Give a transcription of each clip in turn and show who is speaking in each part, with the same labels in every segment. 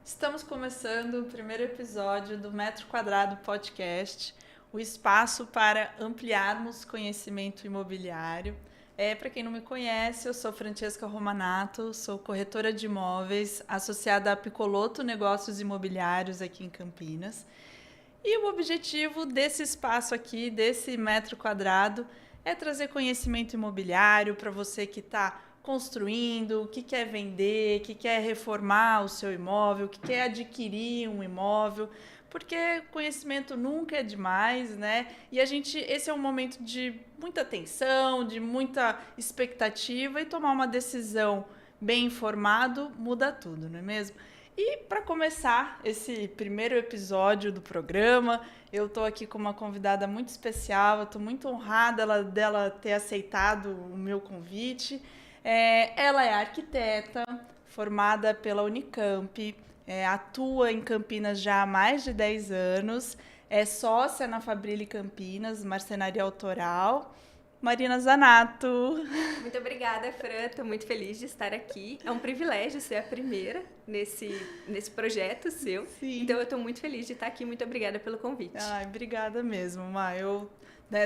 Speaker 1: Estamos começando o primeiro episódio do Metro Quadrado Podcast, o espaço para ampliarmos conhecimento imobiliário. Para quem não me conhece, eu sou Francesca Romanato, sou corretora de imóveis associada a Picoloto Negócios Imobiliários aqui em Campinas. E o objetivo desse espaço aqui, desse metro quadrado, é trazer conhecimento imobiliário para você que está construindo, que quer vender, que quer reformar o seu imóvel, que quer adquirir um imóvel, porque conhecimento nunca é demais, né? E esse é um momento de muita tensão, de muita expectativa, e tomar uma decisão bem informado muda tudo, não é mesmo? E para começar esse primeiro episódio do programa, eu estou aqui com uma convidada muito especial, estou muito honrada dela ter aceitado o meu convite. Ela é arquiteta, formada pela Unicamp, atua em Campinas já há mais de 10 anos, é sócia na Fabrile Campinas, marcenaria autoral. Marina Zanato.
Speaker 2: Muito obrigada, Fran. Estou muito feliz de estar aqui. É um privilégio ser a primeira nesse projeto seu.
Speaker 1: Sim.
Speaker 2: Então, eu estou muito feliz de estar aqui. Muito obrigada pelo convite.
Speaker 1: Ai, obrigada mesmo, Má. Eu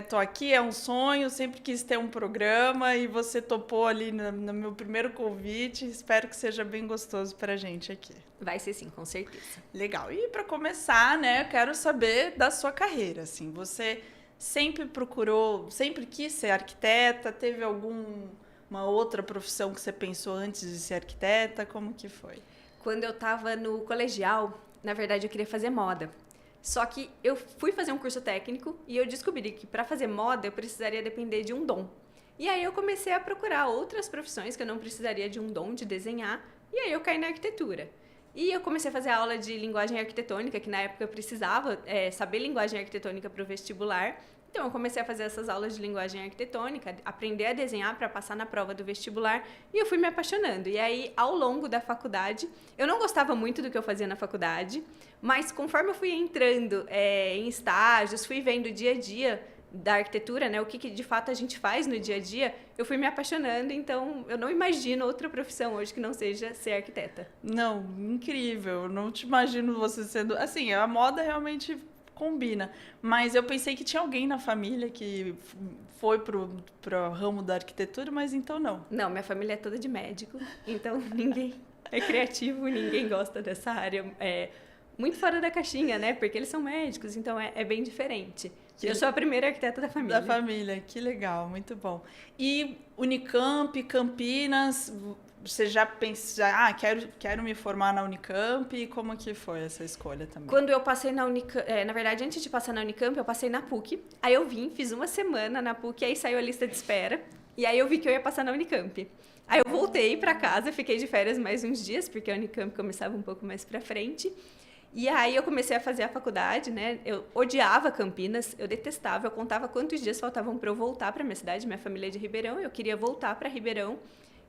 Speaker 1: tô aqui, é um sonho, sempre quis ter um programa e você topou ali no meu primeiro convite. Espero que seja bem gostoso para a gente aqui.
Speaker 2: Vai ser sim, com certeza.
Speaker 1: Legal. E para começar, né, eu quero saber da sua carreira, assim. Você sempre quis ser arquiteta? Teve alguma outra profissão que você pensou antes de ser arquiteta? Como que foi?
Speaker 2: Quando eu estava no colegial, na verdade, eu queria fazer moda. Só que eu fui fazer um curso técnico e eu descobri que para fazer moda eu precisaria depender de um dom. E aí eu comecei a procurar outras profissões que eu não precisaria de um dom de desenhar, e aí eu caí na arquitetura. E eu comecei a fazer aula de linguagem arquitetônica, que na época eu precisava saber linguagem arquitetônica para o vestibular. Então, eu comecei a fazer essas aulas de linguagem arquitetônica, aprender a desenhar para passar na prova do vestibular, e eu fui me apaixonando. E aí, ao longo da faculdade, eu não gostava muito do que eu fazia na faculdade, mas conforme eu fui entrando em estágios, fui vendo o dia a dia da arquitetura, né, o que de fato a gente faz no dia a dia, eu fui me apaixonando. Então eu não imagino outra profissão hoje que não seja ser arquiteta.
Speaker 1: Não, incrível, não te imagino você sendo, assim, a moda realmente combina, mas eu pensei que tinha alguém na família que foi pro ramo da arquitetura, mas então não.
Speaker 2: Não, minha família é toda de médico, então ninguém é criativo, ninguém gosta dessa área, muito fora da caixinha, né, porque eles são médicos, então é bem diferente. Eu sou a primeira arquiteta da família.
Speaker 1: Da família, que legal, muito bom. E Unicamp, Campinas, você já pensa, quero me formar na Unicamp, e como que foi essa escolha também?
Speaker 2: Quando eu passei na Unicamp, na verdade, antes de passar na Unicamp, eu passei na PUC, aí eu fiz uma semana na PUC, aí saiu a lista de espera, e aí eu vi que eu ia passar na Unicamp. Aí eu voltei para casa, fiquei de férias mais uns dias, porque a Unicamp começava um pouco mais para frente. E aí eu comecei a fazer a faculdade, né? Eu odiava Campinas, eu detestava, eu contava quantos dias faltavam para eu voltar para minha cidade, minha família é de Ribeirão, eu queria voltar para Ribeirão.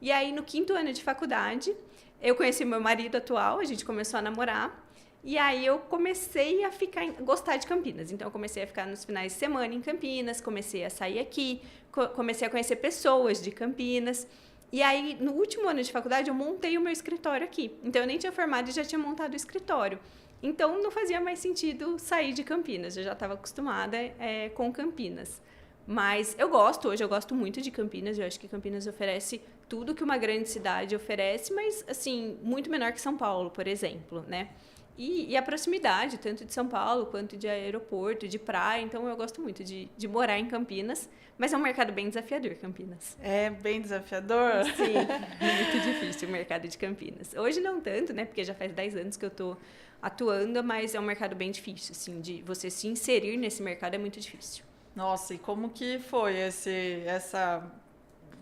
Speaker 2: E aí no 5º ano de faculdade, eu conheci meu marido atual, a gente começou a namorar, e aí eu comecei a gostar de Campinas. Então eu comecei a ficar nos finais de semana em Campinas, comecei a sair aqui, comecei a conhecer pessoas de Campinas. E aí, no último ano de faculdade, eu montei o meu escritório aqui. Então, eu nem tinha formado e já tinha montado o escritório. Então, não fazia mais sentido sair de Campinas. Eu já estava acostumada com Campinas. Mas hoje eu gosto muito de Campinas. Eu acho que Campinas oferece tudo que uma grande cidade oferece, mas, assim, muito menor que São Paulo, por exemplo, né? E a proximidade, tanto de São Paulo quanto de aeroporto, de praia. Então, eu gosto muito de morar em Campinas. Mas é um mercado bem desafiador, Campinas.
Speaker 1: É bem desafiador?
Speaker 2: Sim, muito difícil o mercado de Campinas. Hoje não tanto, né? Porque já faz 10 anos que eu tô atuando, mas é um mercado bem difícil, assim, de você se inserir nesse mercado é muito difícil.
Speaker 1: Nossa, e como que foi essa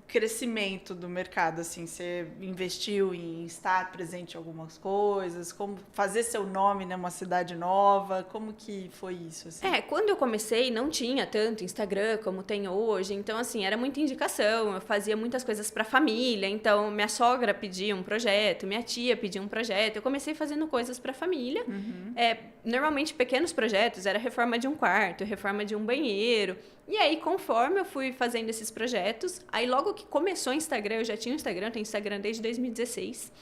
Speaker 1: crescimento do mercado, assim? Você investiu em estar presente em algumas coisas? Como fazer seu nome numa cidade nova? Como que foi isso, assim?
Speaker 2: Quando eu comecei, não tinha tanto Instagram como tem hoje. Então, assim, era muita indicação. Eu fazia muitas coisas para a família. Então, minha sogra pedia um projeto, minha tia pedia um projeto. Eu comecei fazendo coisas para a família.
Speaker 1: Uhum.
Speaker 2: Normalmente, pequenos projetos. Era reforma de um quarto, reforma de um banheiro. E aí, conforme eu fui fazendo esses projetos, aí logo que começou o Instagram, eu já tinha o Instagram, tenho Instagram desde 2016.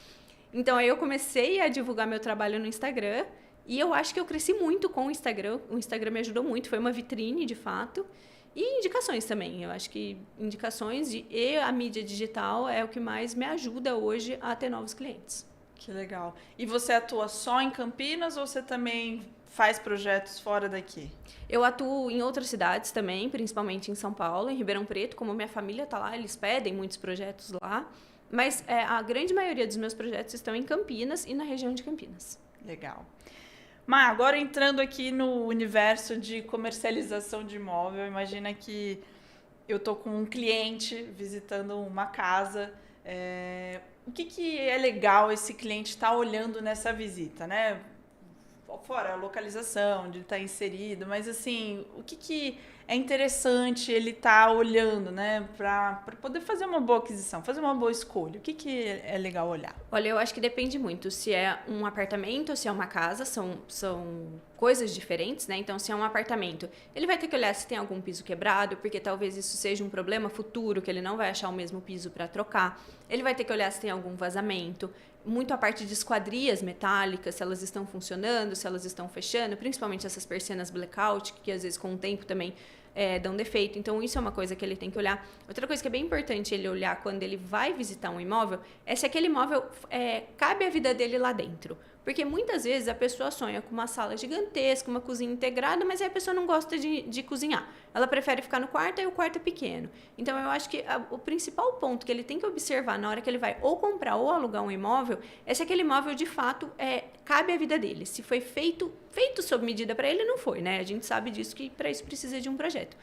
Speaker 2: Então, aí eu comecei a divulgar meu trabalho no Instagram e eu acho que eu cresci muito com o Instagram. O Instagram me ajudou muito, foi uma vitrine, de fato. E indicações também. Eu acho que indicações e a mídia digital é o que mais me ajuda hoje a ter novos clientes.
Speaker 1: Que legal. E você atua só em Campinas ou você também faz projetos fora daqui?
Speaker 2: Eu atuo em outras cidades também, principalmente em São Paulo, em Ribeirão Preto. Como minha família está lá, eles pedem muitos projetos lá. Mas a grande maioria dos meus projetos estão em Campinas e na região de Campinas.
Speaker 1: Legal. Mas agora entrando aqui no universo de comercialização de imóvel, imagina que eu tô com um cliente visitando uma casa. O que é legal esse cliente estar olhando nessa visita, né? Fora a localização, onde ele está inserido, mas assim, o que é interessante ele estar olhando, né, para poder fazer uma boa aquisição, fazer uma boa escolha? O que é legal olhar?
Speaker 2: Olha, eu acho que depende muito se é um apartamento ou se é uma casa, são coisas diferentes, né? Então, se é um apartamento, ele vai ter que olhar se tem algum piso quebrado, porque talvez isso seja um problema futuro, que ele não vai achar o mesmo piso para trocar. Ele vai ter que olhar se tem algum vazamento. Muito a parte de esquadrias metálicas, se elas estão funcionando, se elas estão fechando, principalmente essas persianas blackout, que às vezes com o tempo também dão defeito. Então, isso é uma coisa que ele tem que olhar. Outra coisa que é bem importante ele olhar quando ele vai visitar um imóvel é se aquele imóvel cabe a vida dele lá dentro. Porque muitas vezes a pessoa sonha com uma sala gigantesca, uma cozinha integrada, mas aí a pessoa não gosta de cozinhar. Ela prefere ficar no quarto e o quarto é pequeno. Então, eu acho que o principal ponto que ele tem que observar na hora que ele vai ou comprar ou alugar um imóvel é se aquele imóvel, de fato, cabe à vida dele. Se foi feito sob medida para ele, não foi, né? A gente sabe disso, que para isso precisa de um projeto.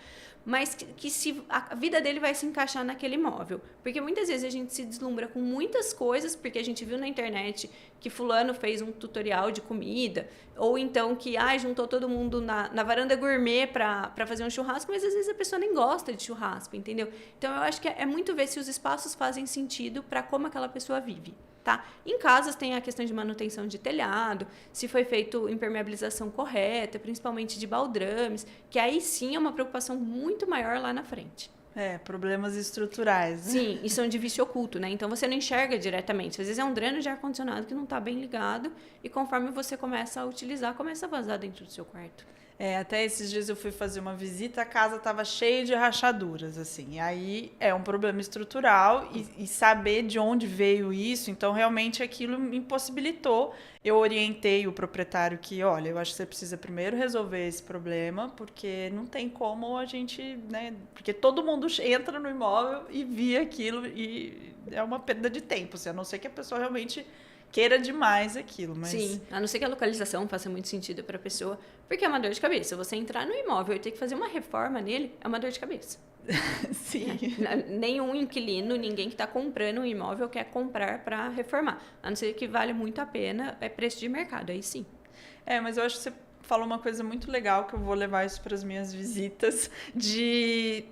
Speaker 2: Mas que se a vida dele vai se encaixar naquele imóvel. Porque muitas vezes a gente se deslumbra com muitas coisas, porque a gente viu na internet que fulano fez um tutorial de comida, ou então que juntou todo mundo na varanda gourmet para fazer um churrasco, mas às vezes a pessoa nem gosta de churrasco, entendeu? Então eu acho que é muito ver se os espaços fazem sentido para como aquela pessoa vive. Tá? Em casas tem a questão de manutenção de telhado, se foi feito impermeabilização correta, principalmente de baldrames, que aí sim é uma preocupação muito maior lá na frente.
Speaker 1: Problemas estruturais. Né?
Speaker 2: Sim, e são de vício oculto, né? Então você não enxerga diretamente. Às vezes é um dreno de ar-condicionado que não está bem ligado e conforme você começa a utilizar, começa a vazar dentro do seu quarto.
Speaker 1: Até esses dias eu fui fazer uma visita, a casa estava cheia de rachaduras, assim. E aí é um problema estrutural e saber de onde veio isso, então realmente aquilo me impossibilitou. Eu orientei o proprietário que, olha, eu acho que você precisa primeiro resolver esse problema, porque não tem como a gente, né? Porque todo mundo entra no imóvel e vê aquilo e é uma perda de tempo, assim, a não ser que a pessoa realmente queira demais aquilo, mas...
Speaker 2: Sim, a não ser que a localização faça muito sentido para a pessoa, porque é uma dor de cabeça. Você entrar no imóvel e ter que fazer uma reforma nele é uma dor de cabeça.
Speaker 1: Sim.
Speaker 2: Nenhum inquilino, ninguém que está comprando um imóvel quer comprar para reformar. A não ser que vale muito a pena, é preço de mercado, aí sim.
Speaker 1: Mas eu acho que você falou uma coisa muito legal, que eu vou levar isso para as minhas visitas, de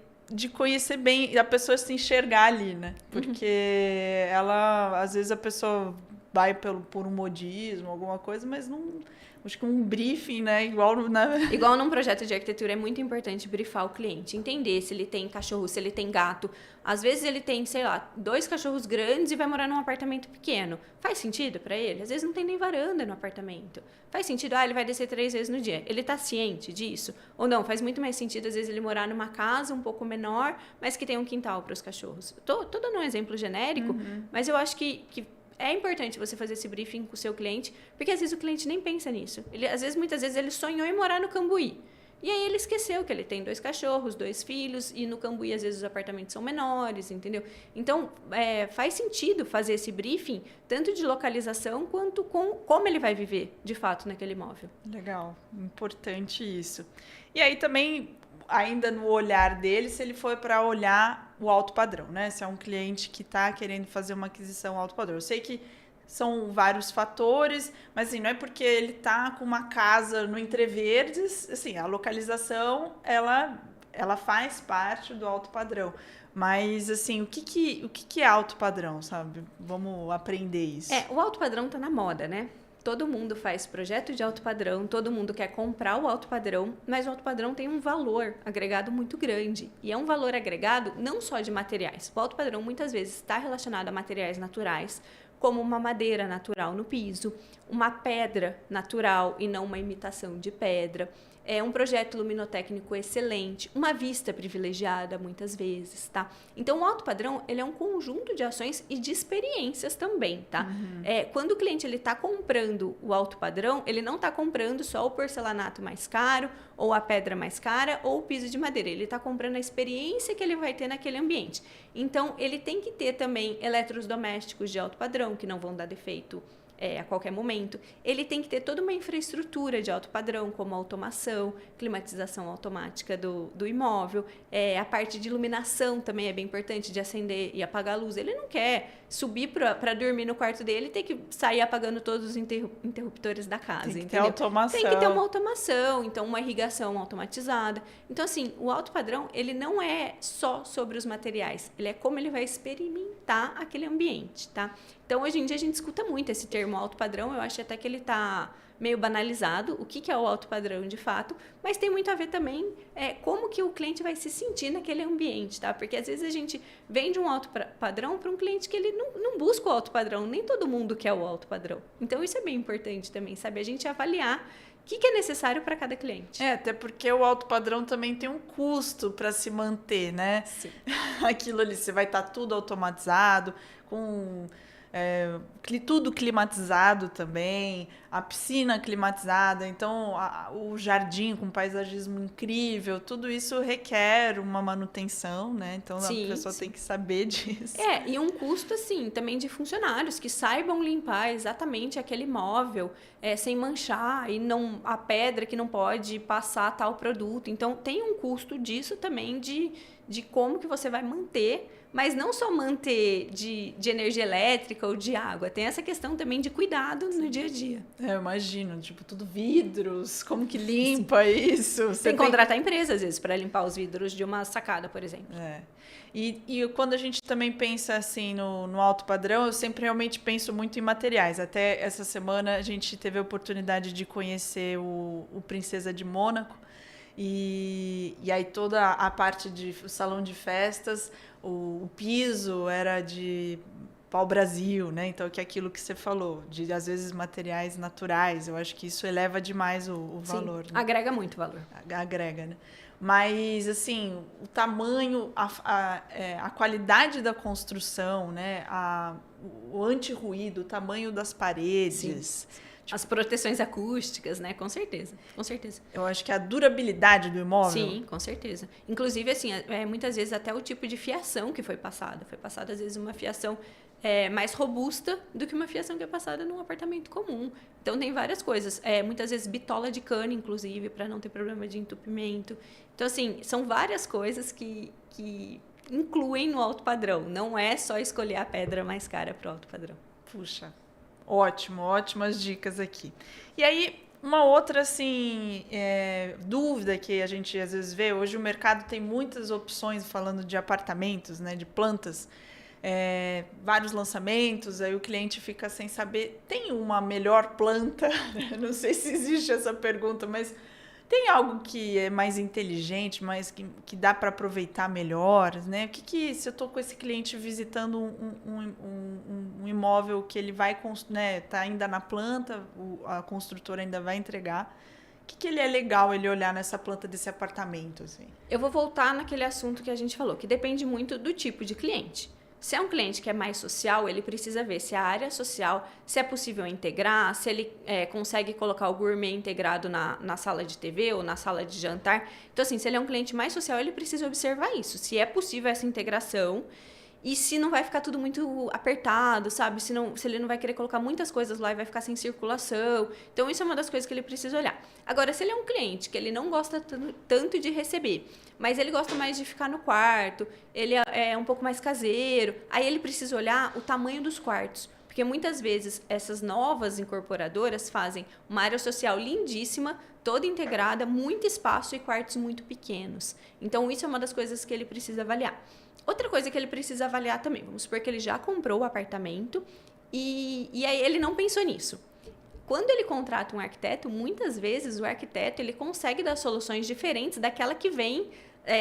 Speaker 1: conhecer bem, a pessoa se enxergar ali, né? Porque ela, às vezes a pessoa vai por um modismo, alguma coisa, mas não... Acho que um briefing, né? Igual
Speaker 2: num projeto de arquitetura, é muito importante briefar o cliente. Entender se ele tem cachorro, se ele tem gato. Às vezes ele tem, sei lá, 2 cachorros grandes e vai morar num apartamento pequeno. Faz sentido para ele? Às vezes não tem nem varanda no apartamento. Faz sentido? Ele vai descer 3 vezes no dia. Ele tá ciente disso? Ou não? Faz muito mais sentido, às vezes, ele morar numa casa um pouco menor, mas que tem um quintal para os cachorros. Tô dando um exemplo genérico, mas eu acho que é importante você fazer esse briefing com o seu cliente, porque às vezes o cliente nem pensa nisso. Muitas vezes ele sonhou em morar no Cambuí. E aí ele esqueceu que ele tem 2 cachorros, 2 filhos, e no Cambuí às vezes os apartamentos são menores, entendeu? Então, faz sentido fazer esse briefing, tanto de localização quanto com como ele vai viver, de fato, naquele imóvel.
Speaker 1: Legal, importante isso. E aí também, ainda no olhar dele, se ele for para olhar o alto padrão, né? Se é um cliente que está querendo fazer uma aquisição alto padrão. Eu sei que são vários fatores, mas assim, não é porque ele está com uma casa no Entreverdes, assim, a localização, ela faz parte do alto padrão. Mas, assim, o que é alto padrão, sabe? Vamos aprender isso.
Speaker 2: O alto padrão está na moda, né? Todo mundo faz projeto de alto padrão, todo mundo quer comprar o alto padrão, mas o alto padrão tem um valor agregado muito grande. E é um valor agregado não só de materiais. O alto padrão muitas vezes está relacionado a materiais naturais, como uma madeira natural no piso, uma pedra natural e não uma imitação de pedra, um projeto luminotécnico excelente, uma vista privilegiada muitas vezes, tá? Então, o alto padrão, ele é um conjunto de ações e de experiências também, tá? Quando o cliente ele está comprando o alto padrão, ele não está comprando só o porcelanato mais caro, ou a pedra mais cara, ou o piso de madeira. Ele está comprando a experiência que ele vai ter naquele ambiente. Então, ele tem que ter também eletrodomésticos de alto padrão, que não vão dar defeito a qualquer momento. Ele tem que ter toda uma infraestrutura de alto padrão, como automação, climatização automática do imóvel. A parte de iluminação também é bem importante, de acender e apagar a luz. Ele não quer subir para dormir no quarto dele e ter que sair apagando todos os interruptores da casa.
Speaker 1: Tem que ter automação.
Speaker 2: Tem que ter uma automação, então uma irrigação automatizada. Então, assim, o alto padrão, ele não é só sobre os materiais, ele é como ele vai experimentar aquele ambiente, tá? Então, hoje em dia, a gente escuta muito esse termo alto padrão, eu acho até que ele está meio banalizado, o que é o alto padrão de fato, mas tem muito a ver também como que o cliente vai se sentir naquele ambiente, tá? Porque às vezes a gente vende um alto padrão para um cliente que ele não busca o alto padrão, nem todo mundo quer o alto padrão. Então, isso é bem importante também, sabe? A gente avaliar o que é necessário para cada cliente.
Speaker 1: Até porque o alto padrão também tem um custo para se manter, né?
Speaker 2: Sim.
Speaker 1: Aquilo ali, você vai estar tudo automatizado, com tudo climatizado também, a piscina climatizada, então o jardim com paisagismo incrível, tudo isso requer uma manutenção, né? Então a pessoa tem que saber disso.
Speaker 2: E um custo, assim, também de funcionários que saibam limpar exatamente aquele imóvel sem manchar, e não a pedra que não pode passar tal produto. Então tem um custo disso também de como que você vai manter, mas não só manter de energia elétrica ou de água, tem essa questão também de cuidado no dia a dia.
Speaker 1: Eu imagino, tipo, tudo vidros, como que limpa isso?
Speaker 2: Você tem que contratar empresa, às vezes, para limpar os vidros de uma sacada, por exemplo.
Speaker 1: E quando a gente também pensa assim no alto padrão, eu sempre realmente penso muito em materiais. Até essa semana a gente teve a oportunidade de conhecer o Princesa de Mônaco, e aí toda a parte o salão de festas, o piso era de pau-brasil, né? Então, que é aquilo que você falou, de às vezes materiais naturais, eu acho que isso eleva demais o valor.
Speaker 2: Sim, né? Agrega muito valor.
Speaker 1: Agrega, né? Mas, assim, o tamanho, a qualidade da construção, né? O anti-ruído, o tamanho das paredes.
Speaker 2: Sim. As proteções acústicas, né? Com certeza, com certeza.
Speaker 1: Eu acho que a durabilidade do imóvel...
Speaker 2: Sim, com certeza. Inclusive, assim, muitas vezes até o tipo de fiação que foi passada. Foi passada, às vezes, uma fiação mais robusta do que uma fiação que é passada num apartamento comum. Então, tem várias coisas. Muitas vezes, bitola de cano, inclusive, para não ter problema de entupimento. Então, assim, são várias coisas que incluem no alto padrão. Não é só escolher a pedra mais cara para o alto padrão.
Speaker 1: Puxa, ótimo, ótimas dicas aqui. E aí, uma outra, assim, dúvida que a gente às vezes vê, hoje o mercado tem muitas opções falando de apartamentos, né, de plantas, vários lançamentos, aí o cliente fica sem saber, tem uma melhor planta? Não sei se existe essa pergunta, mas tem algo que é mais inteligente, mais que dá para aproveitar melhor, né? Se eu estou com esse cliente visitando um imóvel que ele vai, né, tá ainda na planta, a construtora ainda vai entregar, o que ele é legal ele olhar nessa planta desse apartamento, assim?
Speaker 2: Eu vou voltar naquele assunto que a gente falou, que depende muito do tipo de cliente. Se é um cliente que é mais social, ele precisa ver se a área social, se é possível integrar, se ele consegue colocar o gourmet integrado na sala de TV ou na sala de jantar. Então, assim, se ele é um cliente mais social, ele precisa observar isso. Se é possível essa integração e se não vai ficar tudo muito apertado, sabe? Se ele não vai querer colocar muitas coisas lá e vai ficar sem circulação. Então, isso é uma das coisas que ele precisa olhar. Agora, se ele é um cliente que ele não gosta tanto de receber, mas ele gosta mais de ficar no quarto, ele é um pouco mais caseiro, aí ele precisa olhar o tamanho dos quartos. Porque muitas vezes essas novas incorporadoras fazem uma área social lindíssima, toda integrada, muito espaço e quartos muito pequenos. Então, isso é uma das coisas que ele precisa avaliar. Outra coisa que ele precisa avaliar também, vamos supor que ele já comprou o apartamento e aí ele não pensou nisso. Quando ele contrata um arquiteto, muitas vezes o arquiteto ele consegue dar soluções diferentes daquela que vem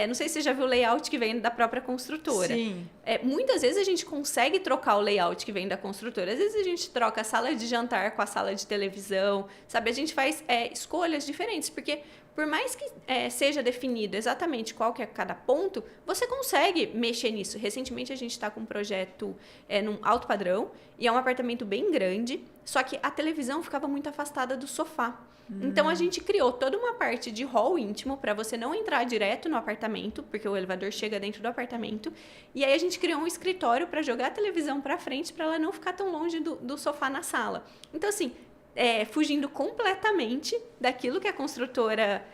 Speaker 2: não sei se você já viu o layout que vem da própria construtora.
Speaker 1: Sim.
Speaker 2: Muitas vezes a gente consegue trocar o layout que vem da construtora. Às vezes a gente troca a sala de jantar com a sala de televisão, sabe? A gente faz escolhas diferentes, porque por mais que seja definido exatamente qual que é cada ponto, você consegue mexer nisso. Recentemente a gente está com um projeto num alto padrão, e é um apartamento bem grande, só que a televisão ficava muito afastada do sofá. Então, a gente criou toda uma parte de hall íntimo para você não entrar direto no apartamento, porque o elevador chega dentro do apartamento. E aí, a gente criou um escritório para jogar a televisão para frente, para ela não ficar tão longe do sofá na sala. Então, assim, fugindo completamente daquilo que a construtora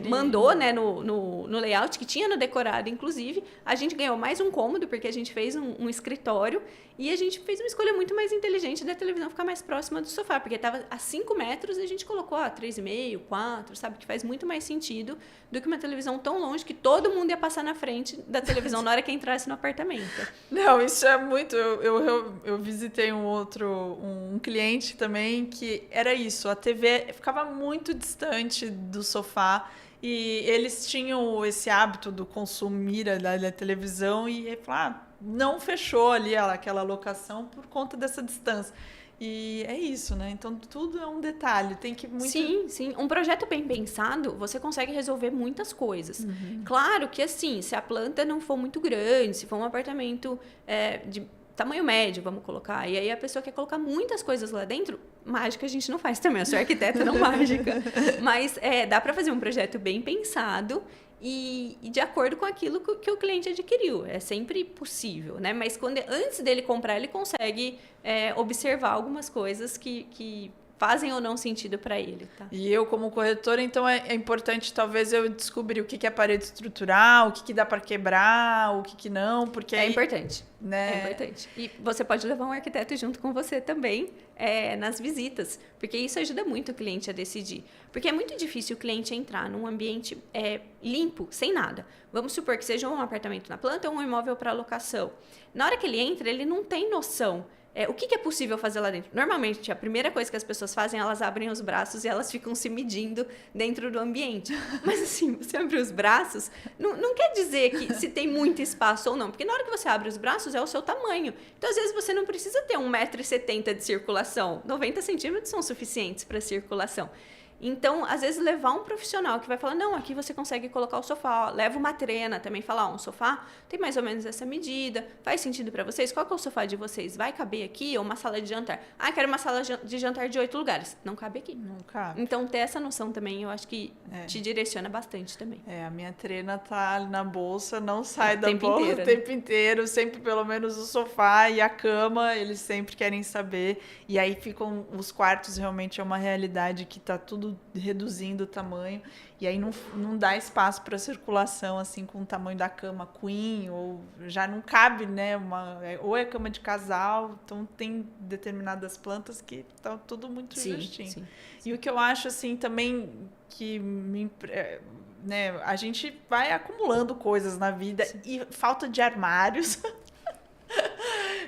Speaker 2: mandou, né, no layout, que tinha no decorado, inclusive. A gente ganhou mais um cômodo, porque a gente fez um escritório, e a gente fez uma escolha muito mais inteligente da televisão ficar mais próxima do sofá, porque estava a 5 metros e a gente colocou a 3,5, 4, sabe? Que faz muito mais sentido do que uma televisão tão longe que todo mundo ia passar na frente da televisão na hora que entrasse no apartamento.
Speaker 1: Não, isso é muito... Eu visitei um cliente também que era isso, a TV ficava muito distante do sofá, e eles tinham esse hábito do consumir da televisão, e ele falou, não fechou ali aquela locação por conta dessa distância. E é isso, né? Então, tudo é um detalhe. Tem que muito...
Speaker 2: Sim. Um projeto bem pensado, você consegue resolver muitas coisas. Claro que, assim, se a planta não for muito grande, se for um apartamento de tamanho médio, vamos colocar, e aí a pessoa quer colocar muitas coisas lá dentro, mágica a gente não faz também. Eu sou arquiteta, não mágica. Mas dá para fazer um projeto bem pensado e de acordo com aquilo que o cliente adquiriu. É sempre possível, né? Mas antes dele comprar, ele consegue observar algumas coisas que fazem ou não sentido para ele, tá?
Speaker 1: E eu, como corretora, então é importante talvez eu descobrir o que é parede estrutural, o que dá para quebrar, o que não, porque...
Speaker 2: É importante,
Speaker 1: né?
Speaker 2: É importante. E você pode levar um arquiteto junto com você também nas visitas, porque isso ajuda muito o cliente a decidir. Porque é muito difícil o cliente entrar num ambiente limpo, sem nada. Vamos supor que seja um apartamento na planta ou um imóvel para locação. Na hora que ele entra, ele não tem noção o que é possível fazer lá dentro. Normalmente, a primeira coisa que as pessoas fazem, elas abrem os braços e elas ficam se medindo dentro do ambiente. Mas, assim, você abrir os braços, não quer dizer que se tem muito espaço ou não. Porque na hora que você abre os braços, é o seu tamanho. Então, às vezes, você não precisa ter 1,70 m de circulação. 90 centímetros são suficientes para circulação. Então, às vezes, levar um profissional que vai falar, não, aqui você consegue colocar o sofá, leva uma trena também, falar, um sofá tem mais ou menos essa medida, faz sentido para vocês? Qual que é o sofá de vocês? Vai caber aqui ou uma sala de jantar? Quero uma sala de jantar de 8 lugares. Não cabe aqui.
Speaker 1: Não cabe.
Speaker 2: Então, ter essa noção também, eu acho que te direciona bastante também.
Speaker 1: A minha trena tá ali na bolsa, não sai da bolsa o tempo inteiro, sempre pelo menos o sofá e a cama, eles sempre querem saber, e aí ficam os quartos, realmente é uma realidade que tá tudo reduzindo o tamanho, e aí não dá espaço para circulação, assim, com o tamanho da cama queen, ou já não cabe, né, ou é cama de casal, então tem determinadas plantas que estão tudo muito justinho. Sim. E o que eu acho, assim, também que né, a gente vai acumulando coisas na vida, sim, e falta de armários.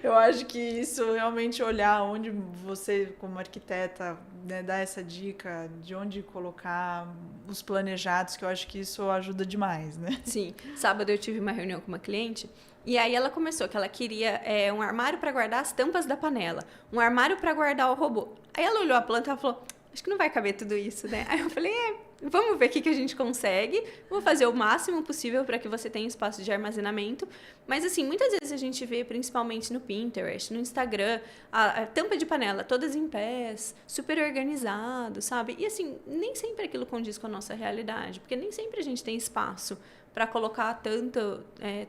Speaker 1: Eu acho que isso, realmente olhar onde você, como arquiteta, né, dá essa dica de onde colocar os planejados, que eu acho que isso ajuda demais, né?
Speaker 2: Sim. Sábado eu tive uma reunião com uma cliente e aí ela começou que ela queria um armário para guardar as tampas da panela, um armário para guardar o robô. Aí ela olhou a planta e falou, acho que não vai caber tudo isso, né? Aí eu falei, vamos ver o que a gente consegue. Vou fazer o máximo possível para que você tenha espaço de armazenamento. Mas, assim, muitas vezes a gente vê, principalmente no Pinterest, no Instagram, a tampa de panela todas em pés, super organizado, sabe? E, assim, nem sempre aquilo condiz com a nossa realidade, porque nem sempre a gente tem espaço para colocar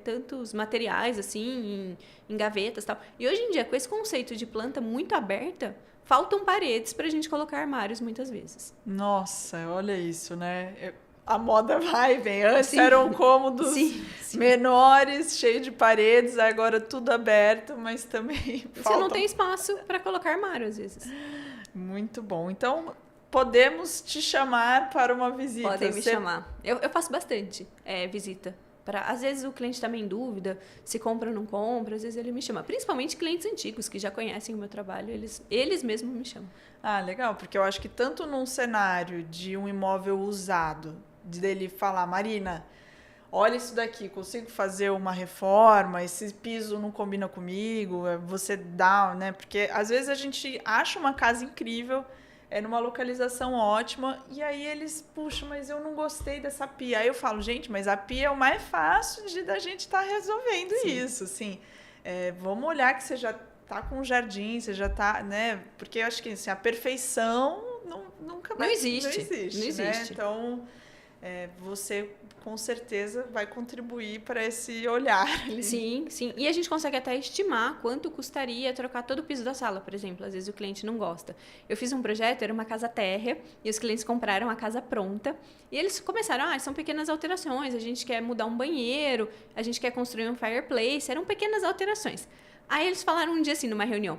Speaker 2: tantos materiais, assim, em gavetas e tal. E, hoje em dia, com esse conceito de planta muito aberta, faltam paredes para a gente colocar armários muitas vezes.
Speaker 1: Nossa, olha isso, né? A moda vai e vem. Antes eram cômodos menores, cheios de paredes, agora tudo aberto, mas também
Speaker 2: você não tem espaço para colocar armário, às vezes.
Speaker 1: Muito bom. Então, podemos te chamar para uma visita.
Speaker 2: Podem me chamar. Eu faço bastante visita. Às vezes o cliente está meio em dúvida, se compra ou não compra, às vezes ele me chama. Principalmente clientes antigos que já conhecem o meu trabalho, eles mesmos me chamam.
Speaker 1: Legal, porque eu acho que tanto num cenário de um imóvel usado, dele falar, Marina, olha isso daqui, consigo fazer uma reforma, esse piso não combina comigo, você dá, né? Porque às vezes a gente acha uma casa incrível, numa localização ótima, e aí eles, puxa, mas eu não gostei dessa pia. Aí eu falo, gente, mas a pia é o mais fácil da gente estar resolvendo isso, assim. Vamos olhar que você já tá com um jardim, você já tá, né? Porque eu acho que assim, a perfeição nunca vai...
Speaker 2: Não existe.
Speaker 1: Né? Então, você com certeza vai contribuir para esse olhar ali.
Speaker 2: Sim. E a gente consegue até estimar quanto custaria trocar todo o piso da sala, por exemplo. Às vezes o cliente não gosta. Eu fiz um projeto, era uma casa térrea, e os clientes compraram a casa pronta. E eles começaram, são pequenas alterações, a gente quer mudar um banheiro, a gente quer construir um fireplace, eram pequenas alterações. Aí eles falaram um dia assim, numa reunião,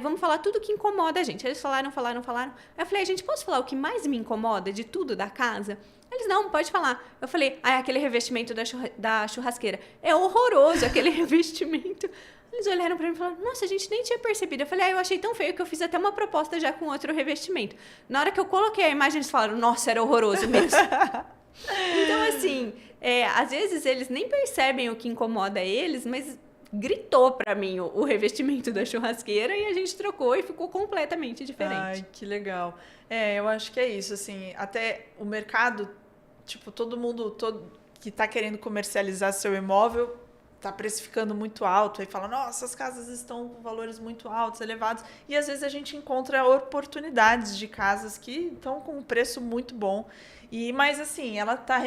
Speaker 2: vamos falar tudo que incomoda a gente. Eles falaram. Aí eu falei, gente, posso falar o que mais me incomoda de tudo da casa? Eles, não, pode falar. Eu falei, aquele revestimento da churrasqueira. É horroroso aquele revestimento. Eles olharam pra mim e falaram, nossa, a gente nem tinha percebido. Eu falei, eu achei tão feio que eu fiz até uma proposta já com outro revestimento. Na hora que eu coloquei a imagem, eles falaram, nossa, era horroroso mesmo. Então, assim, às vezes eles nem percebem o que incomoda eles, mas gritou pra mim o revestimento da churrasqueira e a gente trocou e ficou completamente diferente.
Speaker 1: Ai, que legal. Eu acho que é isso, assim, até o mercado, tipo, todo mundo que tá querendo comercializar seu imóvel tá precificando muito alto, aí fala, nossa, as casas estão com valores muito altos, elevados, e às vezes a gente encontra oportunidades de casas que estão com um preço muito bom, mas assim, ela está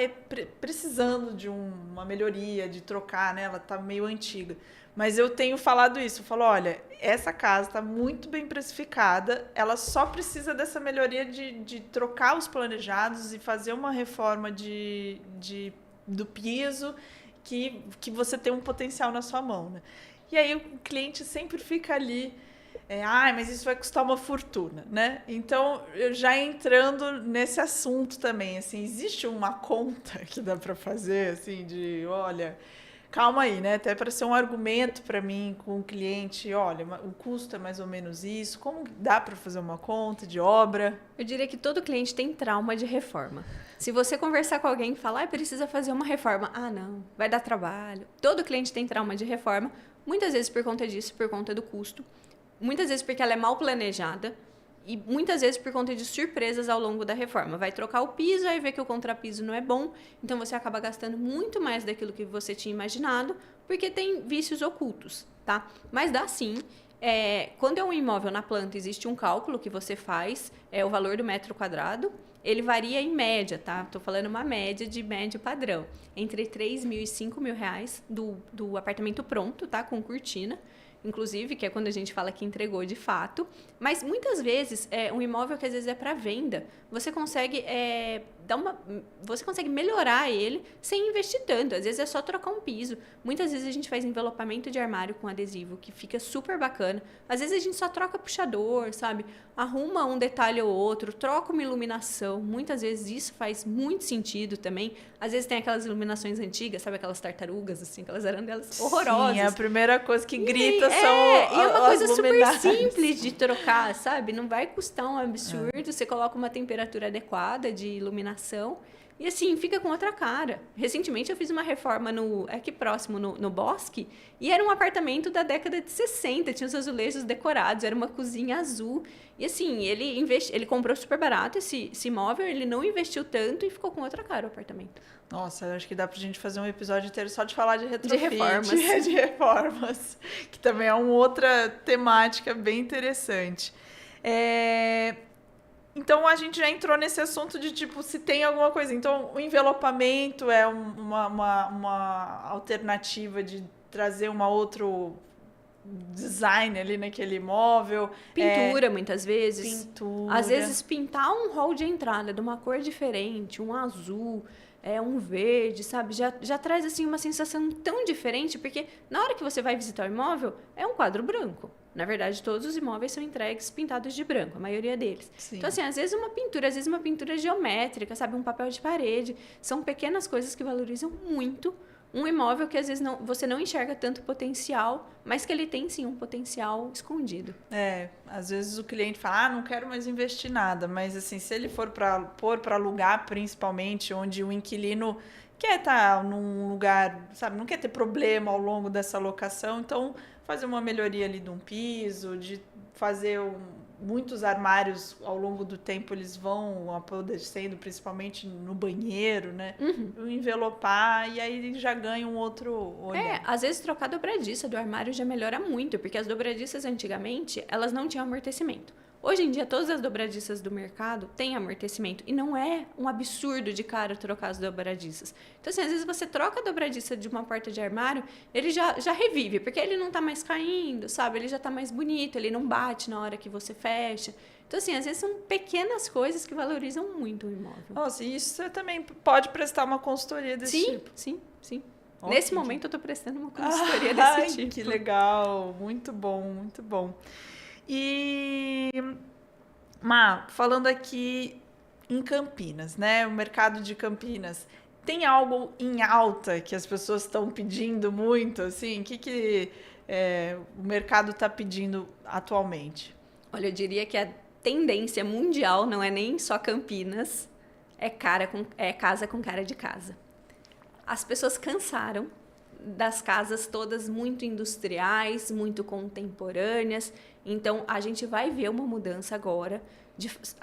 Speaker 1: precisando de uma melhoria, de trocar, né? Ela está meio antiga. Mas eu tenho falado isso, eu falo, olha, essa casa está muito bem precificada, ela só precisa dessa melhoria de trocar os planejados e fazer uma reforma do piso, que você tem um potencial na sua mão, né? E aí o cliente sempre fica ali, mas isso vai custar uma fortuna, né? Então, eu já entrando nesse assunto também, assim, existe uma conta que dá para fazer, assim, de, olha, calma aí, né? Até para ser um argumento para mim com o cliente, olha, o custo é mais ou menos isso, como dá para fazer uma conta de obra?
Speaker 2: Eu diria que todo cliente tem trauma de reforma. Se você conversar com alguém e falar, precisa fazer uma reforma. Não, vai dar trabalho. Todo cliente tem trauma de reforma, muitas vezes por conta disso, por conta do custo. Muitas vezes porque ela é mal planejada e muitas vezes por conta de surpresas ao longo da reforma. Vai trocar o piso, aí vê que o contrapiso não é bom, então você acaba gastando muito mais daquilo que você tinha imaginado, porque tem vícios ocultos, tá? Mas dá sim. Quando é um imóvel na planta, existe um cálculo que você faz, o valor do metro quadrado, ele varia em média, tá? Estou falando uma média de médio padrão, entre 3 mil e 5 mil reais do apartamento pronto, tá? Com cortina, inclusive, que é quando a gente fala que entregou de fato. Mas muitas vezes, um imóvel que às vezes é para venda, você consegue você consegue melhorar ele sem investir tanto. Às vezes é só trocar um piso. Muitas vezes a gente faz envelopamento de armário com adesivo, que fica super bacana. Às vezes a gente só troca puxador, sabe? Arruma um detalhe ou outro, troca uma iluminação. Muitas vezes isso faz muito sentido também. Às vezes tem aquelas iluminações antigas, sabe? Aquelas tartarugas, assim, aquelas arandelas horrorosas.
Speaker 1: Sim, a primeira coisa que grita são
Speaker 2: e é uma coisa super
Speaker 1: luminárias.
Speaker 2: simples de trocar, sabe? Não vai custar um absurdo. Você coloca uma temperatura adequada de iluminação e assim, fica com outra cara. Recentemente eu fiz uma reforma aqui próximo, no Bosque, e era um apartamento da década de 60, tinha os azulejos decorados, era uma cozinha azul. E assim, ele comprou super barato esse imóvel, ele não investiu tanto e ficou com outra cara o apartamento.
Speaker 1: Nossa, eu acho que dá pra gente fazer um episódio inteiro só de falar de retrofit.
Speaker 2: De reformas.
Speaker 1: De reformas, que também é uma outra temática bem interessante. Então, a gente já entrou nesse assunto de, tipo, se tem alguma coisa. Então, o envelopamento é uma alternativa de trazer outro design ali naquele imóvel.
Speaker 2: Pintura, muitas vezes.
Speaker 1: Pintura.
Speaker 2: Às vezes, pintar um hall de entrada de uma cor diferente, um azul, um verde, sabe? Já traz, assim, uma sensação tão diferente, porque na hora que você vai visitar o imóvel, é um quadro branco. Na verdade, todos os imóveis são entregues pintados de branco, a maioria deles.
Speaker 1: Sim.
Speaker 2: Então, assim, às vezes uma pintura geométrica, sabe? Um papel de parede. São pequenas coisas que valorizam muito um imóvel que, às vezes, você não enxerga tanto potencial, mas que ele tem, sim, um potencial escondido.
Speaker 1: Às vezes o cliente fala, não quero mais investir nada. Mas, assim, se ele for pôr para alugar, principalmente, onde o inquilino quer estar num lugar, sabe, não quer ter problema ao longo dessa locação, então fazer uma melhoria ali de um piso, de fazer muitos armários ao longo do tempo eles vão apodrecendo, principalmente no banheiro, né? Envelopar e aí ele já ganha um outro olhar.
Speaker 2: Às vezes trocar a dobradiça do armário já melhora muito, porque as dobradiças antigamente, elas não tinham amortecimento. Hoje em dia, todas as dobradiças do mercado têm amortecimento. E não é um absurdo de caro trocar as dobradiças. Então, assim, às vezes você troca a dobradiça de uma porta de armário, ele já revive, porque ele não tá mais caindo, sabe? Ele já tá mais bonito, ele não bate na hora que você fecha. Então, assim, às vezes são pequenas coisas que valorizam muito o imóvel.
Speaker 1: Nossa, e isso você também pode prestar uma consultoria desse tipo?
Speaker 2: Sim.
Speaker 1: Okay.
Speaker 2: Nesse momento, eu tô prestando uma consultoria desse tipo.
Speaker 1: Que legal! Muito bom, muito bom. E, Má, falando aqui em Campinas, né? O mercado de Campinas, tem algo em alta que as pessoas estão pedindo muito, assim? O que o mercado está pedindo atualmente?
Speaker 2: Olha, eu diria que a tendência mundial não é nem só Campinas, é casa com cara de casa. As pessoas cansaram das casas todas muito industriais, muito contemporâneas. Então, a gente vai ver uma mudança agora.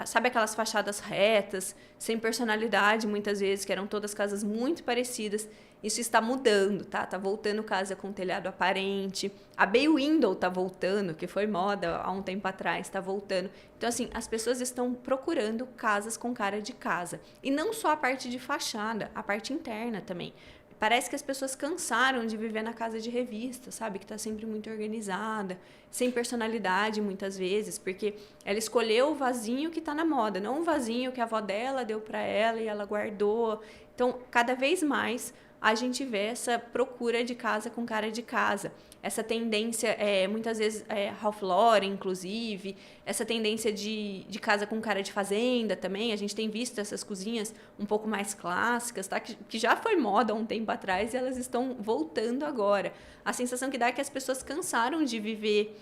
Speaker 2: Sabe aquelas fachadas retas, sem personalidade, muitas vezes, que eram todas casas muito parecidas. Isso está mudando, tá? Tá voltando casa com telhado aparente. A bay window tá voltando, que foi moda há um tempo atrás, tá voltando. Então, assim, as pessoas estão procurando casas com cara de casa. E não só a parte de fachada, a parte interna também. Parece que as pessoas cansaram de viver na casa de revista, sabe? Que está sempre muito organizada, sem personalidade muitas vezes, porque ela escolheu o vasinho que está na moda, não o vasinho que a avó dela deu para ela e ela guardou. Então, cada vez mais a gente vê essa procura de casa com cara de casa. Essa tendência, muitas vezes, Ralph Lauren, inclusive, essa tendência de casa com cara de fazenda também. A gente tem visto essas cozinhas um pouco mais clássicas, tá? Que já foi moda há um tempo atrás e elas estão voltando agora. A sensação que dá é que as pessoas cansaram de viver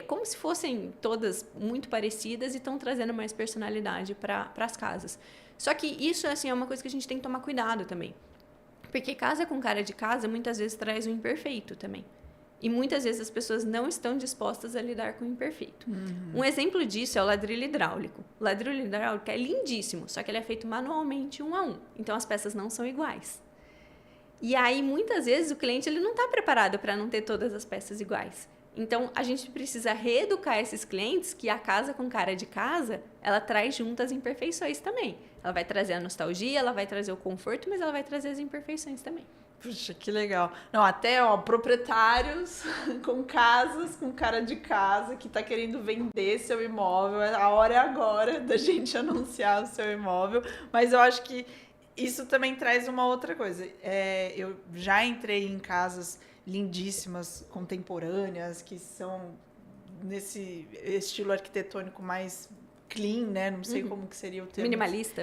Speaker 2: como se fossem todas muito parecidas e estão trazendo mais personalidade para as casas. Só que isso assim, é uma coisa que a gente tem que tomar cuidado também. Porque casa com cara de casa muitas vezes traz o imperfeito também. E muitas vezes as pessoas não estão dispostas a lidar com o imperfeito. Um exemplo disso é o ladrilho hidráulico. O ladrilho hidráulico é lindíssimo, só que ele é feito manualmente 1 a 1. Então as peças não são iguais. E aí muitas vezes o cliente ele não está preparado para não ter todas as peças iguais. Então a gente precisa reeducar esses clientes que a casa com cara de casa, ela traz juntas as imperfeições também. Ela vai trazer a nostalgia, ela vai trazer o conforto, mas ela vai trazer as imperfeições também.
Speaker 1: Puxa, que legal. Não, até, proprietários com casas, com cara de casa, que tá querendo vender seu imóvel. A hora é agora da gente anunciar o seu imóvel. Mas eu acho que isso também traz uma outra coisa. Eu já entrei em casas lindíssimas, contemporâneas, que são nesse estilo arquitetônico mais clean, né? Não sei como que seria o termo.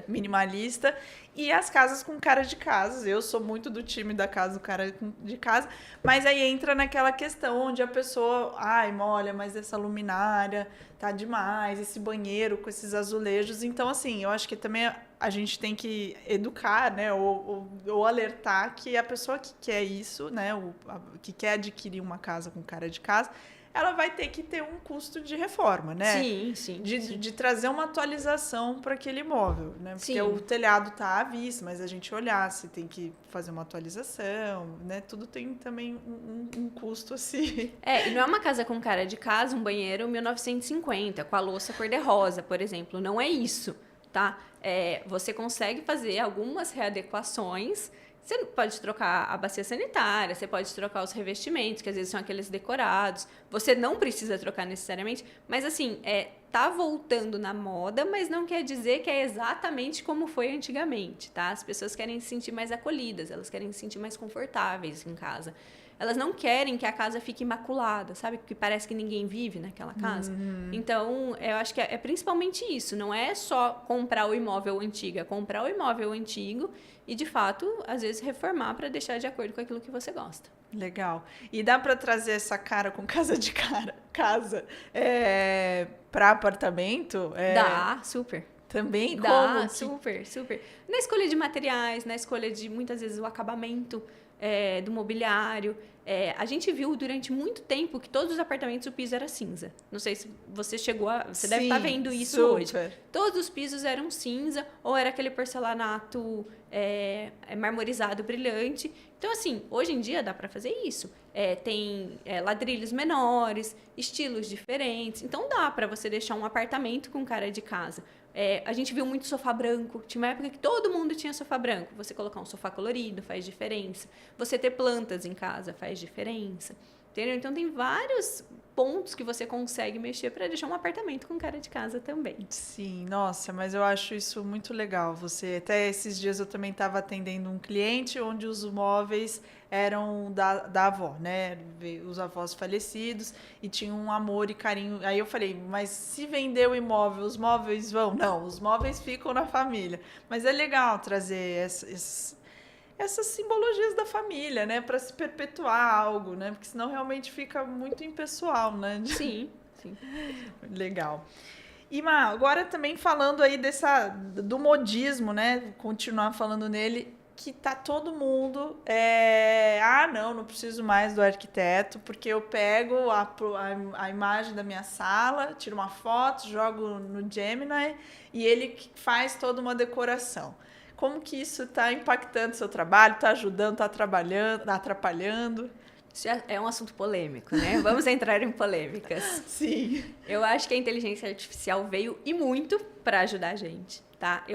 Speaker 1: Minimalista. E as casas com cara de casa. Eu sou muito do time da casa com cara de casa. Mas aí entra naquela questão onde a pessoa... olha, mas essa luminária tá demais. Esse banheiro com esses azulejos. Então, assim, eu acho que também a gente tem que educar, né? Ou alertar que a pessoa que quer isso, né? Que quer adquirir uma casa com cara de casa... ela vai ter que ter um custo de reforma, né?
Speaker 2: Sim.
Speaker 1: De trazer uma atualização para aquele imóvel, né? Porque o telhado está à vista, mas a gente olhar se tem que fazer uma atualização, né? Tudo tem também um custo assim.
Speaker 2: E não é uma casa com cara de casa, um banheiro 1950, com a louça cor-de-rosa, por exemplo. Não é isso, tá? Você consegue fazer algumas readequações. Você pode trocar a bacia sanitária, você pode trocar os revestimentos, que às vezes são aqueles decorados. Você não precisa trocar necessariamente, mas assim, tá voltando na moda, mas não quer dizer que é exatamente como foi antigamente, tá? As pessoas querem se sentir mais acolhidas, elas querem se sentir mais confortáveis em casa. Elas não querem que a casa fique imaculada, sabe? Que parece que ninguém vive naquela casa. Então, eu acho que é principalmente isso. Não é só comprar o imóvel antigo, é comprar o imóvel antigo e, de fato, às vezes reformar para deixar de acordo com aquilo que você gosta.
Speaker 1: Legal. E dá para trazer essa cara com casa para apartamento?
Speaker 2: Dá, super.
Speaker 1: Também?
Speaker 2: Dá,
Speaker 1: Como?
Speaker 2: super, super. Na escolha de materiais, na escolha de, muitas vezes, o acabamento do mobiliário. A gente viu durante muito tempo que todos os apartamentos o piso era cinza. Não sei se você chegou a... Você deve estar vendo isso hoje. Todos os pisos eram cinza ou era aquele porcelanato marmorizado brilhante. Então, assim, hoje em dia dá para fazer isso. Tem ladrilhos menores, estilos diferentes. Então, dá para você deixar um apartamento com cara de casa. A gente viu muito sofá branco. Tinha uma época que todo mundo tinha sofá branco. Você colocar um sofá colorido faz diferença. Você ter plantas em casa faz diferença. Entendeu? Então, tem vários pontos que você consegue mexer para deixar um apartamento com cara de casa também.
Speaker 1: Sim, nossa, mas eu acho isso muito legal. Até esses dias eu também estava atendendo um cliente onde os móveis eram da avó, né? Os avós falecidos e tinham um amor e carinho. Aí eu falei, mas se vender o imóvel, os móveis vão? Não, os móveis ficam na família. Mas é legal trazer essas simbologias da família, né? Para se perpetuar algo, né? Porque senão realmente fica muito impessoal, né?
Speaker 2: Sim, sim.
Speaker 1: Legal. E, Má, agora também falando aí do modismo, né? Continuar falando nele, que tá todo mundo... não preciso mais do arquiteto, porque eu pego a imagem da minha sala, tiro uma foto, jogo no Gemini e ele faz toda uma decoração. Como que isso está impactando o seu trabalho? Está ajudando, está trabalhando, está atrapalhando?
Speaker 2: Isso é um assunto polêmico, né? Vamos entrar em polêmicas.
Speaker 1: Sim.
Speaker 2: Eu acho que a inteligência artificial veio e muito para ajudar a gente, tá?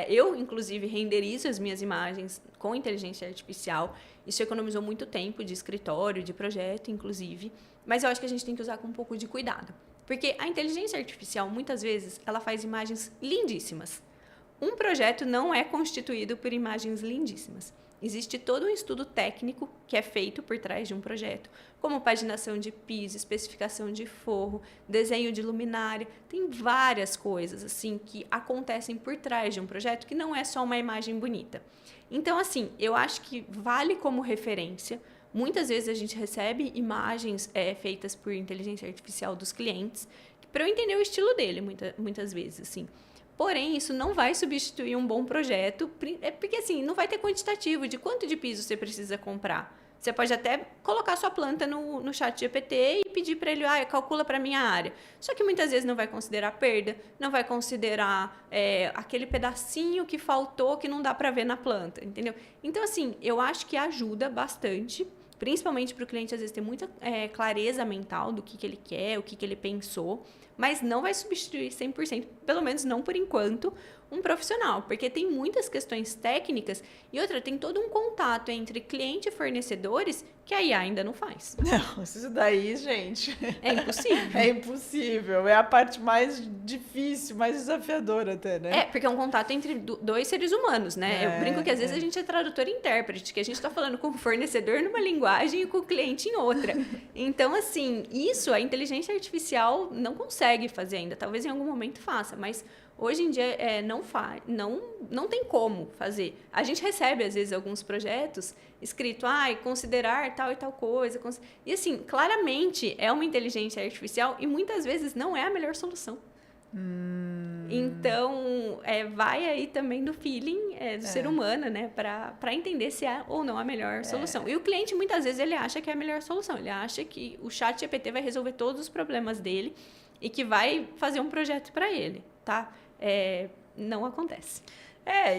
Speaker 2: Eu, inclusive, renderizo as minhas imagens com inteligência artificial. Isso economizou muito tempo de escritório, de projeto, inclusive. Mas eu acho que a gente tem que usar com um pouco de cuidado. Porque a inteligência artificial, muitas vezes, ela faz imagens lindíssimas. Um projeto não é constituído por imagens lindíssimas. Existe todo um estudo técnico que é feito por trás de um projeto, como paginação de piso, especificação de forro, desenho de luminária. Tem várias coisas assim que acontecem por trás de um projeto que não é só uma imagem bonita. Então, assim, eu acho que vale como referência. Muitas vezes a gente recebe imagens feitas por inteligência artificial dos clientes para eu entender o estilo dele, muitas vezes, assim. Porém, isso não vai substituir um bom projeto, porque assim, não vai ter quantitativo de quanto de piso você precisa comprar. Você pode até colocar sua planta no chat GPT e pedir para ele, calcula para a minha área. Só que muitas vezes não vai considerar perda, não vai considerar aquele pedacinho que faltou que não dá para ver na planta, entendeu? Então, assim, eu acho que ajuda bastante, principalmente para o cliente, às vezes, ter muita clareza mental do que ele quer, o que ele pensou, mas não vai substituir 100%, pelo menos não por enquanto, um profissional, porque tem muitas questões técnicas e outra, tem todo um contato entre cliente e fornecedores que a IA ainda não faz.
Speaker 1: Não, isso daí, gente...
Speaker 2: É impossível.
Speaker 1: É impossível, é a parte mais difícil, mais desafiadora até, né?
Speaker 2: Porque é um contato entre dois seres humanos, né? Eu brinco que às vezes a gente é tradutor e intérprete, que a gente está falando com o fornecedor numa linguagem e com o cliente em outra. Então, assim, isso a inteligência artificial não consegue fazer ainda. Talvez em algum momento faça, mas hoje em dia não tem como fazer. A gente recebe, às vezes, alguns projetos escrito, considerar tal e tal coisa. E, assim, claramente é uma inteligência artificial e muitas vezes não é a melhor solução. Então, vai aí também do feeling do ser humano, né? Para entender se é ou não a melhor solução. E o cliente, muitas vezes, ele acha que é a melhor solução. Ele acha que o chat GPT vai resolver todos os problemas dele e que vai fazer um projeto para ele, tá? Não acontece.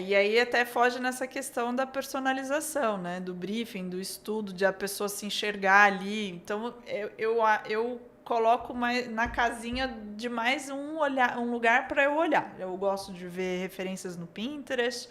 Speaker 1: E aí até foge nessa questão da personalização, né? Do briefing, do estudo, de a pessoa se enxergar ali. Então, eu coloco na casinha de mais um lugar para eu olhar. Eu gosto de ver referências no Pinterest,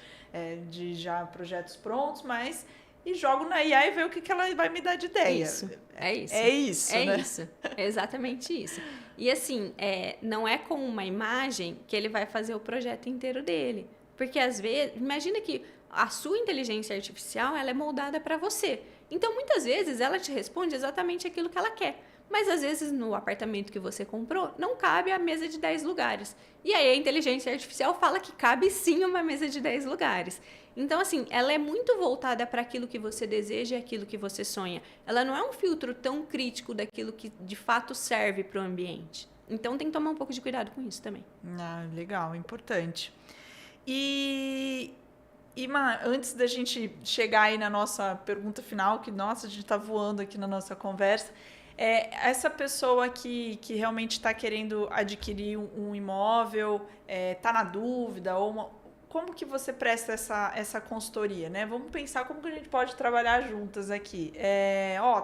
Speaker 1: de já projetos prontos, mas... E jogo na IA e ver o que ela vai me dar de ideia.
Speaker 2: É isso.
Speaker 1: Né?
Speaker 2: Isso. É exatamente isso. E assim, não é com uma imagem que ele vai fazer o projeto inteiro dele. Porque às vezes, imagina que a sua inteligência artificial ela é moldada para você. Então, muitas vezes, ela te responde exatamente aquilo que ela quer. Mas, às vezes, no apartamento que você comprou, não cabe a mesa de 10 lugares. E aí, a inteligência artificial fala que cabe sim uma mesa de 10 lugares. Então, assim, ela é muito voltada para aquilo que você deseja e aquilo que você sonha. Ela não é um filtro tão crítico daquilo que, de fato, serve para o ambiente. Então, tem que tomar um pouco de cuidado com isso também.
Speaker 1: Legal, importante. E antes da gente chegar aí na nossa pergunta final, que, nossa, a gente está voando aqui na nossa conversa, essa pessoa que realmente está querendo adquirir um imóvel, está na dúvida, como que você presta essa consultoria, né? Vamos pensar como que a gente pode trabalhar juntas aqui.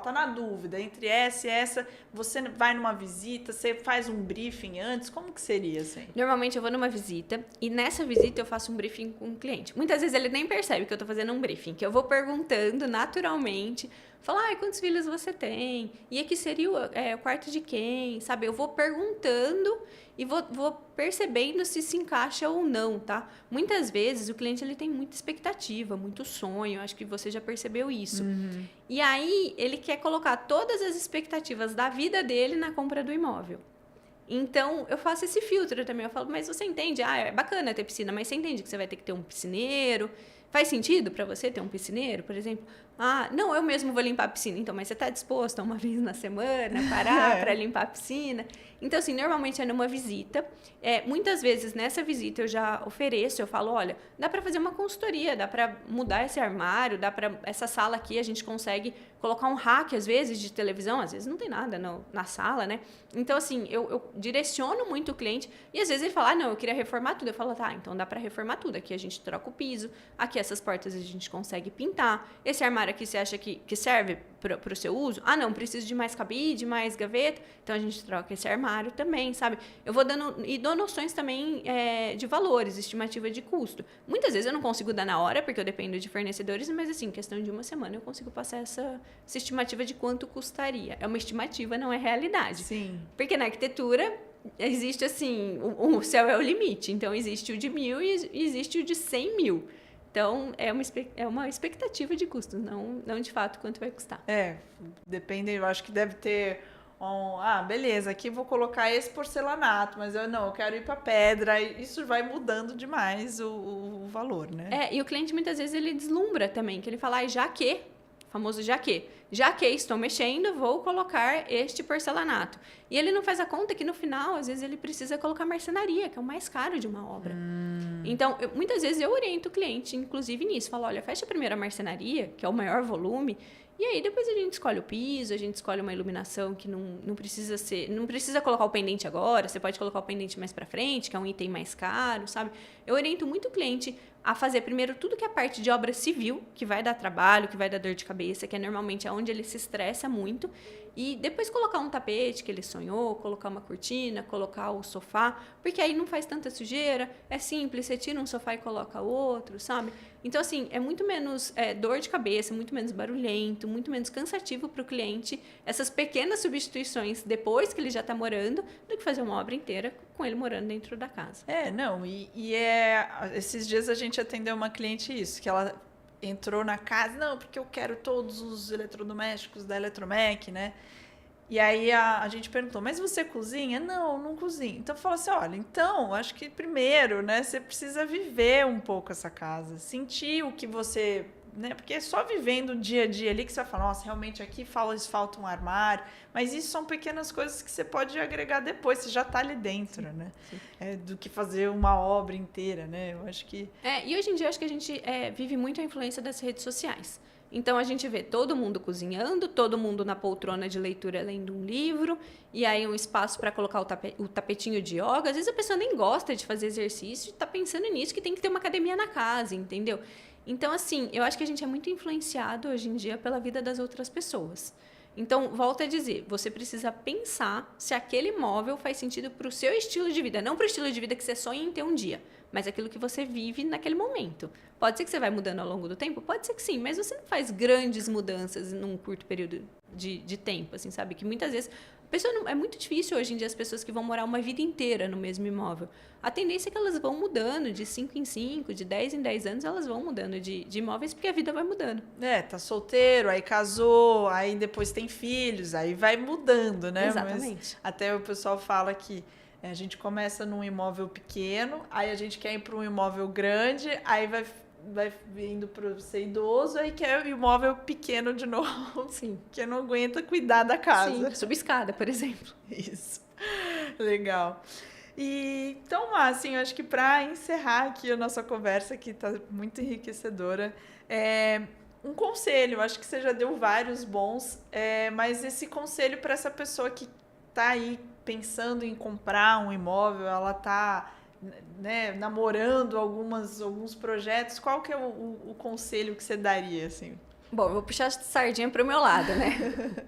Speaker 1: Tá na dúvida, entre essa e essa, você vai numa visita, você faz um briefing antes, como que seria, assim?
Speaker 2: Normalmente eu vou numa visita e nessa visita eu faço um briefing com o cliente. Muitas vezes ele nem percebe que eu tô fazendo um briefing, que eu vou perguntando naturalmente, falar, quantos filhos você tem? E aqui seria o quarto de quem? Sabe? Eu vou perguntando e vou percebendo se encaixa ou não, tá? Muitas vezes o cliente ele tem muita expectativa, muito sonho, acho que você já percebeu isso.
Speaker 1: Uhum.
Speaker 2: E aí ele quer colocar todas as expectativas da vida dele na compra do imóvel. Então, eu faço esse filtro também. Eu falo, mas você entende? É bacana ter piscina, mas você entende que você vai ter que ter um piscineiro? Faz sentido para você ter um piscineiro, por exemplo? Não, eu mesmo vou limpar a piscina. Então, mas você está disposto a uma vez na semana parar para limpar a piscina? Então, assim, normalmente é numa visita. Muitas vezes, nessa visita, eu já ofereço, eu falo, olha, dá para fazer uma consultoria, dá para mudar esse armário, dá para essa sala aqui, a gente consegue colocar um rack, às vezes, de televisão, às vezes não tem nada na sala, né? Então, assim, eu direciono muito o cliente e, às vezes, ele fala, não, eu queria reformar tudo. Eu falo, tá, então dá para reformar tudo. Aqui a gente troca o piso, aqui essas portas a gente consegue pintar, esse armário aqui você acha que serve para o seu uso? Não, preciso de mais cabide, mais gaveta, então a gente troca esse armário também, sabe? Eu vou dando, e dou noções também de valores, estimativa de custo. Muitas vezes eu não consigo dar na hora, porque eu dependo de fornecedores, mas assim, em questão de uma semana eu consigo passar essa estimativa de quanto custaria. É uma estimativa, não é realidade.
Speaker 1: Sim.
Speaker 2: Porque na arquitetura existe assim, o céu é o limite, então existe o de 1.000 e existe o de 100 mil. Então, é uma expectativa de custo, não de fato quanto vai custar.
Speaker 1: Depende, eu acho que deve ter beleza, aqui vou colocar esse porcelanato, mas eu quero ir para pedra, isso vai mudando demais o valor, né?
Speaker 2: E o cliente muitas vezes ele deslumbra também, que ele fala, já que estou mexendo, vou colocar este porcelanato. E ele não faz a conta que no final, às vezes, ele precisa colocar marcenaria, que é o mais caro de uma obra. Então, muitas vezes eu oriento o cliente, inclusive nisso. Falo, olha, fecha primeiro a marcenaria, que é o maior volume, e aí depois a gente escolhe o piso, a gente escolhe uma iluminação que não precisa colocar o pendente agora, você pode colocar o pendente mais para frente, que é um item mais caro, sabe? Eu oriento muito o cliente a fazer primeiro tudo que é parte de obra civil, que vai dar trabalho, que vai dar dor de cabeça, que é normalmente onde ele se estressa muito, e depois colocar um tapete que ele sonhou, colocar uma cortina, colocar o sofá, porque aí não faz tanta sujeira, é simples, você tira um sofá e coloca outro, sabe? Então, assim, é muito menos dor de cabeça, muito menos barulhento, muito menos cansativo para o cliente, essas pequenas substituições depois que ele já está morando, do que fazer uma obra inteira com ele morando dentro da casa.
Speaker 1: Esses dias a gente atendeu uma cliente isso, que ela entrou na casa, porque eu quero todos os eletrodomésticos da Eletromec, né? E aí a gente perguntou, mas você cozinha? Não cozinho. Então falou assim, olha, então, acho que primeiro, né, você precisa viver um pouco essa casa, sentir o que você, né, porque é só vivendo o dia a dia ali que você vai falar, nossa, realmente aqui falta um armário, mas isso são pequenas coisas que você pode agregar depois, você já está ali dentro, né? Do que fazer uma obra inteira, né? Eu acho que...
Speaker 2: E hoje em dia, eu acho que a gente vive muito a influência das redes sociais. Então, a gente vê todo mundo cozinhando, todo mundo na poltrona de leitura lendo um livro, e aí um espaço para colocar o tapetinho de yoga. Às vezes a pessoa nem gosta de fazer exercício e está pensando nisso, que tem que ter uma academia na casa, entendeu? Então, assim, eu acho que a gente é muito influenciado hoje em dia pela vida das outras pessoas. Então, volto a dizer, você precisa pensar se aquele imóvel faz sentido para o seu estilo de vida, não para o estilo de vida que você sonha em ter um dia, mas aquilo que você vive naquele momento. Pode ser que você vai mudando ao longo do tempo? Pode ser que sim, mas você não faz grandes mudanças num curto período de tempo, assim, sabe? Que muitas vezes... é muito difícil hoje em dia as pessoas que vão morar uma vida inteira no mesmo imóvel. A tendência é que elas vão mudando de 5 em 5, de 10 em 10 anos, elas vão mudando de imóveis porque a vida vai mudando.
Speaker 1: Tá solteiro, aí casou, aí depois tem filhos, aí vai mudando, né?
Speaker 2: Exatamente.
Speaker 1: Mas até o pessoal fala que a gente começa num imóvel pequeno, aí a gente quer ir para um imóvel grande, aí vai indo para ser idoso, aí quer o imóvel pequeno de novo.
Speaker 2: Sim.
Speaker 1: Que não aguenta cuidar da casa.
Speaker 2: Sim, subescada, por exemplo.
Speaker 1: Isso. Legal. E, então, assim, eu acho que para encerrar aqui a nossa conversa, que está muito enriquecedora, um conselho, acho que você já deu vários bons, mas esse conselho para essa pessoa que está aí pensando em comprar um imóvel, ela está, né, namorando alguns projetos, qual que é o conselho que você daria, assim?
Speaker 2: Bom, eu vou puxar a sardinha para o meu lado, né?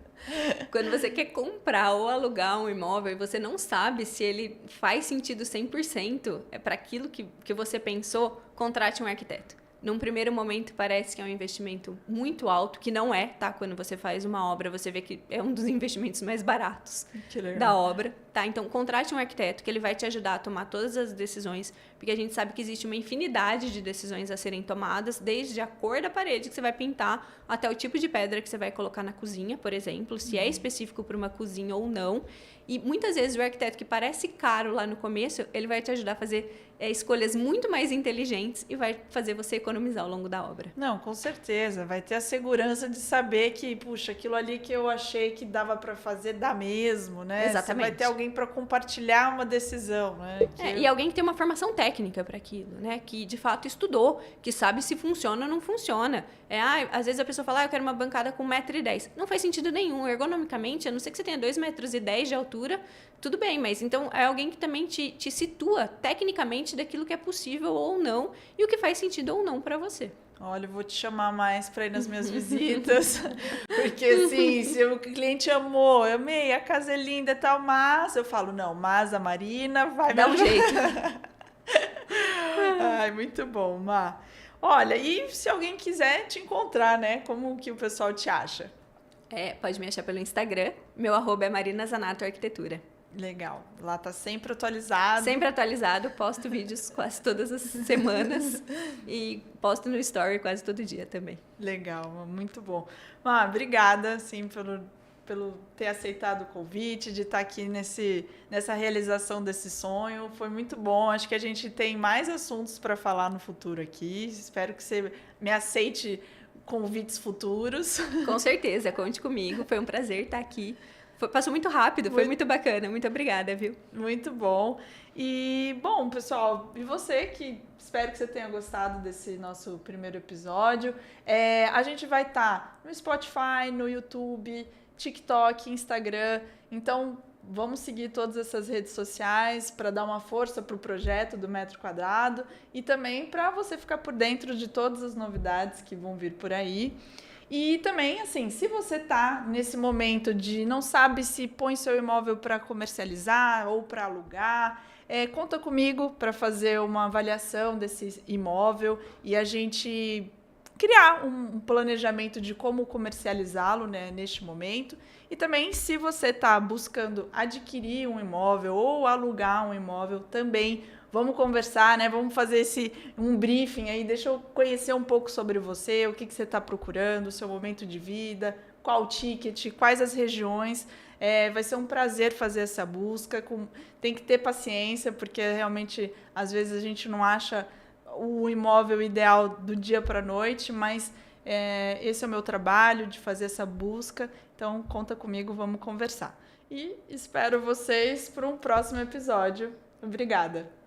Speaker 2: Quando você quer comprar ou alugar um imóvel e você não sabe se ele faz sentido 100% para aquilo que você pensou, contrate um arquiteto. Num primeiro momento parece que é um investimento muito alto, que não é, tá? Quando você faz uma obra, você vê que é um dos investimentos mais baratos da obra, tá? Então, contrate um arquiteto que ele vai te ajudar a tomar todas as decisões, porque a gente sabe que existe uma infinidade de decisões a serem tomadas, desde a cor da parede que você vai pintar, até o tipo de pedra que você vai colocar na cozinha, por exemplo, se é específico para uma cozinha ou não. E muitas vezes o arquiteto que parece caro lá no começo, ele vai te ajudar a fazer escolhas muito mais inteligentes e vai fazer você economizar ao longo da obra.
Speaker 1: Não, com certeza. Vai ter a segurança de saber que, puxa, aquilo ali que eu achei que dava para fazer, dá mesmo, né?
Speaker 2: Exatamente.
Speaker 1: Você vai ter alguém para compartilhar uma decisão, né?
Speaker 2: E alguém que tem uma formação técnica para aquilo, né? Que de fato estudou, que sabe se funciona ou não funciona. Às vezes a pessoa fala, eu quero uma bancada com 1,10 m. Não faz sentido nenhum. Ergonomicamente, a não ser que você tenha 2,10 m de altura, tudo bem, mas então é alguém que também te situa tecnicamente daquilo que é possível ou não e o que faz sentido ou não para você.
Speaker 1: Olha, eu vou te chamar mais para ir nas minhas visitas, porque assim, se o cliente amou, eu amei, a casa é linda e tal, mas eu falo, não, mas a Marina vai
Speaker 2: dar um jeito.
Speaker 1: Ai, muito bom, Má. Olha, e se alguém quiser te encontrar, né? Como que o pessoal te acha?
Speaker 2: Pode me achar pelo Instagram. Meu @ é Marina Zanato Arquitetura.
Speaker 1: Legal. Lá tá sempre atualizado.
Speaker 2: Sempre atualizado. Posto vídeos quase todas as semanas. E posto no Story quase todo dia também.
Speaker 1: Legal, muito bom. Má, obrigada, assim, pelo ter aceitado o convite, de estar aqui nessa realização desse sonho. Foi muito bom. Acho que a gente tem mais assuntos para falar no futuro aqui. Espero que você me aceite convites futuros.
Speaker 2: Com certeza, conte comigo. Foi um prazer estar aqui. Passou muito rápido, foi muito bacana. Muito obrigada, viu?
Speaker 1: Muito bom. E, bom, pessoal, e você que espero que você tenha gostado desse nosso primeiro episódio. A gente vai estar no Spotify, no YouTube, TikTok, Instagram. Então, vamos seguir todas essas redes sociais para dar uma força para o projeto do Metro Quadrado e também para você ficar por dentro de todas as novidades que vão vir por aí. E também, assim, se você está nesse momento de não sabe se põe seu imóvel para comercializar ou para alugar, conta comigo para fazer uma avaliação desse imóvel e a gente criar um planejamento de como comercializá-lo, né, neste momento. E também, se você está buscando adquirir um imóvel ou alugar um imóvel, também vamos conversar, né? Vamos fazer um briefing aí, deixa eu conhecer um pouco sobre você, o que você está procurando, o seu momento de vida, qual o ticket, quais as regiões. Vai ser um prazer fazer essa busca. Tem que ter paciência, porque realmente, às vezes, a gente não acha o imóvel ideal do dia para a noite, mas esse é o meu trabalho, de fazer essa busca. Então, conta comigo, vamos conversar. E espero vocês para um próximo episódio. Obrigada!